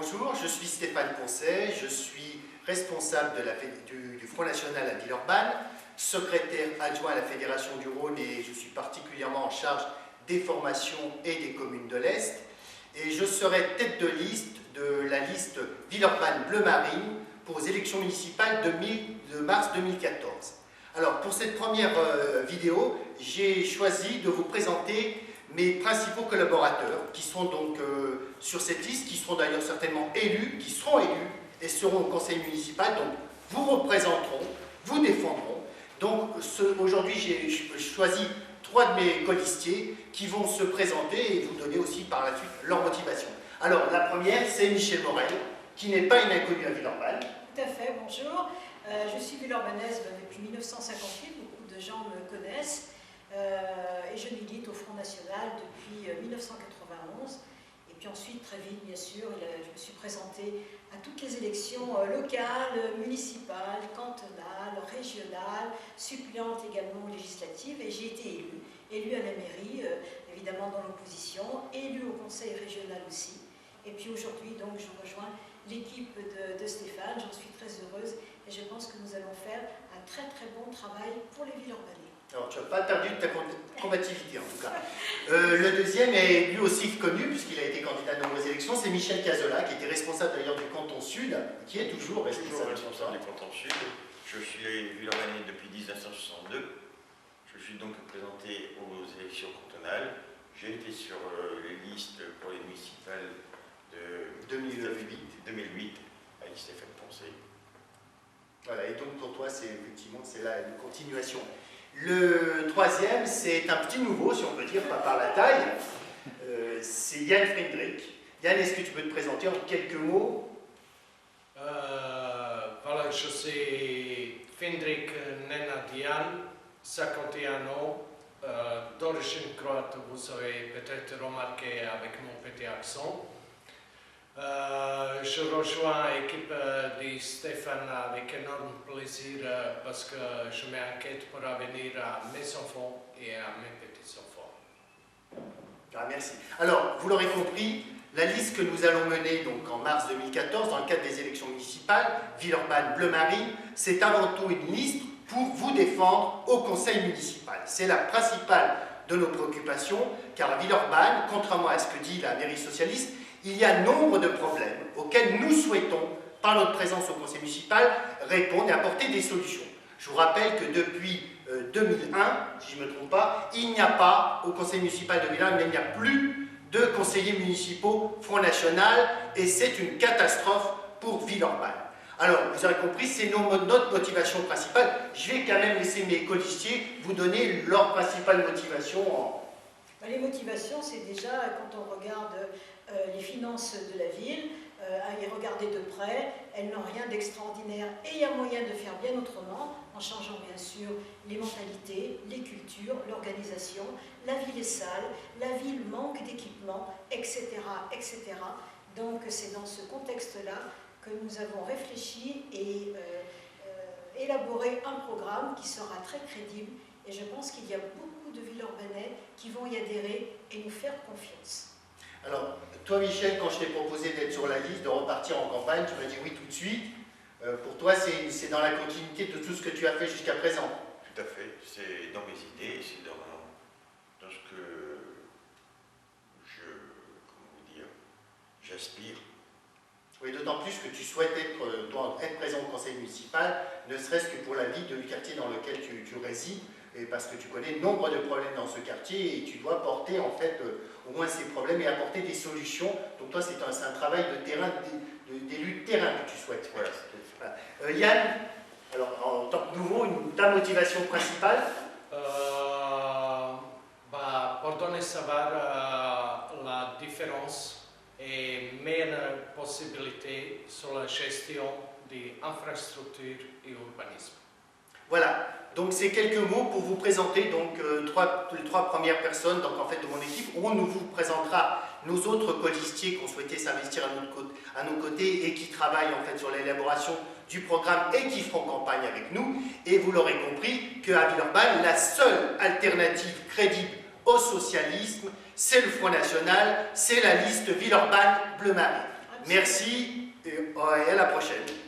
bonjour, je suis Stéphane Poncet, je suis responsable du Front National à Villeurbanne, secrétaire adjoint à la Fédération du Rhône et je suis particulièrement en charge des formations et des communes de l'Est. Et je serai tête de liste de la liste Villeurbanne Bleu Marine pour les élections municipales de mars 2014. Alors pour cette première vidéo, j'ai choisi de vous présenter mes principaux collaborateurs qui sont donc sur cette liste, qui seront d'ailleurs certainement élus, qui seront élus et seront au conseil municipal, donc vous représenteront, vous défendront. Donc aujourd'hui j'ai choisi 3 de mes colistiers qui vont se présenter et vous donner aussi par la suite leur motivation. Alors la première c'est Michel Morel, qui n'est pas une inconnue à Villeurbanne. Tout à fait, bonjour. Je suis villeurbannaise depuis 1958, beaucoup de gens me connaissent. Et je milite au Front National depuis 1991. Et puis ensuite, très vite, bien sûr, je me suis présentée à toutes les élections locales, municipales, cantonales, régionales, suppléantes également législatives. Et j'ai été élue à la mairie, évidemment dans l'opposition, élue au conseil régional aussi. Et puis aujourd'hui, donc, je rejoins l'équipe de Stéphane. J'en suis très heureuse et je pense que nous allons faire un très très bon travail pour les Villeurbanais. Alors, tu n'as pas perdu de ta combativité en tout cas. Le deuxième est lui aussi connu puisqu'il a été candidat à de nombreuses élections, c'est Michel Cazola, qui était responsable d'ailleurs du canton Sud, qui est toujours responsable du canton Sud. Je suis villeurbanais depuis 1962. Je suis donc présenté aux élections cantonales. J'ai été sur les listes pour les municipales de 2008 avec Stéphane Poncet. Voilà, et donc pour toi, c'est effectivement là une continuation. Le troisième, c'est un petit nouveau, si on peut dire, pas par la taille, c'est Yann Friedrich. Yann, est-ce que tu peux te présenter en quelques mots? Voilà, je suis Friedrich Nenad Jan, 51 ans, d'origine croate, vous avez peut-être remarqué avec mon petit accent. Je rejoins l'équipe de Stéphane avec énorme plaisir parce que je m'inquiète pour l'avenir à mes enfants et à mes petits-enfants. Ah, merci. Alors, vous l'aurez compris, la liste que nous allons mener donc, en mars 2014 dans le cadre des élections municipales, Villeurbanne Bleu Marine, c'est avant tout une liste pour vous défendre au conseil municipal. C'est la principale de nos préoccupations, car à Villeurbanne, contrairement à ce que dit la mairie socialiste, il y a nombre de problèmes auxquels nous souhaitons, par notre présence au conseil municipal, répondre et apporter des solutions. Je vous rappelle que depuis 2001, si je ne me trompe pas, il n'y a pas, au conseil municipal de Villeurbanne, il n'y a plus de conseillers municipaux Front National et c'est une catastrophe pour Villeurbanne. Alors, vous avez compris, c'est notre motivation principale. Je vais quand même laisser mes colistiers vous donner leur principale motivation. Les motivations, c'est déjà quand on regarde les finances de la ville, à y regarder de près, elles n'ont rien d'extraordinaire et il y a moyen de faire bien autrement, en changeant bien sûr les mentalités, les cultures, l'organisation. La ville est sale, la ville manque d'équipements, etc., etc. Donc c'est dans ce contexte-là que nous avons réfléchi et élaboré un programme qui sera très crédible et je pense qu'il y a beaucoup de Villeurbanais qui vont y adhérer et nous faire confiance. Alors, toi Michel, quand je t'ai proposé d'être sur la liste, de repartir en campagne, tu m'as dit oui tout de suite. Pour toi, c'est dans la continuité de tout ce que tu as fait jusqu'à présent. Tout à fait, c'est dans mes idées, c'est dans ce que j'aspire. Oui, d'autant plus que tu souhaites être présent au conseil municipal, ne serait-ce que pour la vie du quartier dans lequel tu résides, et parce que tu connais nombre de problèmes dans ce quartier et tu dois porter en fait au moins ces problèmes et apporter des solutions. Donc toi, c'est un travail de terrain, d'élu de terrain que tu souhaites. Voilà. Voilà. Yann, alors en tant que nouveau, ta motivation principale? Pour donner savoir la différence et meilleure possibilité sur la gestion des infrastructures et urbanisme. Voilà, donc c'est quelques mots pour vous présenter donc, les 3 premières personnes donc, en fait, de mon équipe. On nous vous présentera nos autres colistiers qui ont souhaité s'investir à nos côtés et qui travaillent en fait, sur l'élaboration du programme et qui feront campagne avec nous. Et vous l'aurez compris qu'à Villeurbanne, la seule alternative crédible au socialisme, c'est le Front National, c'est la liste Villeurbanne Bleu Marine. Merci et à la prochaine.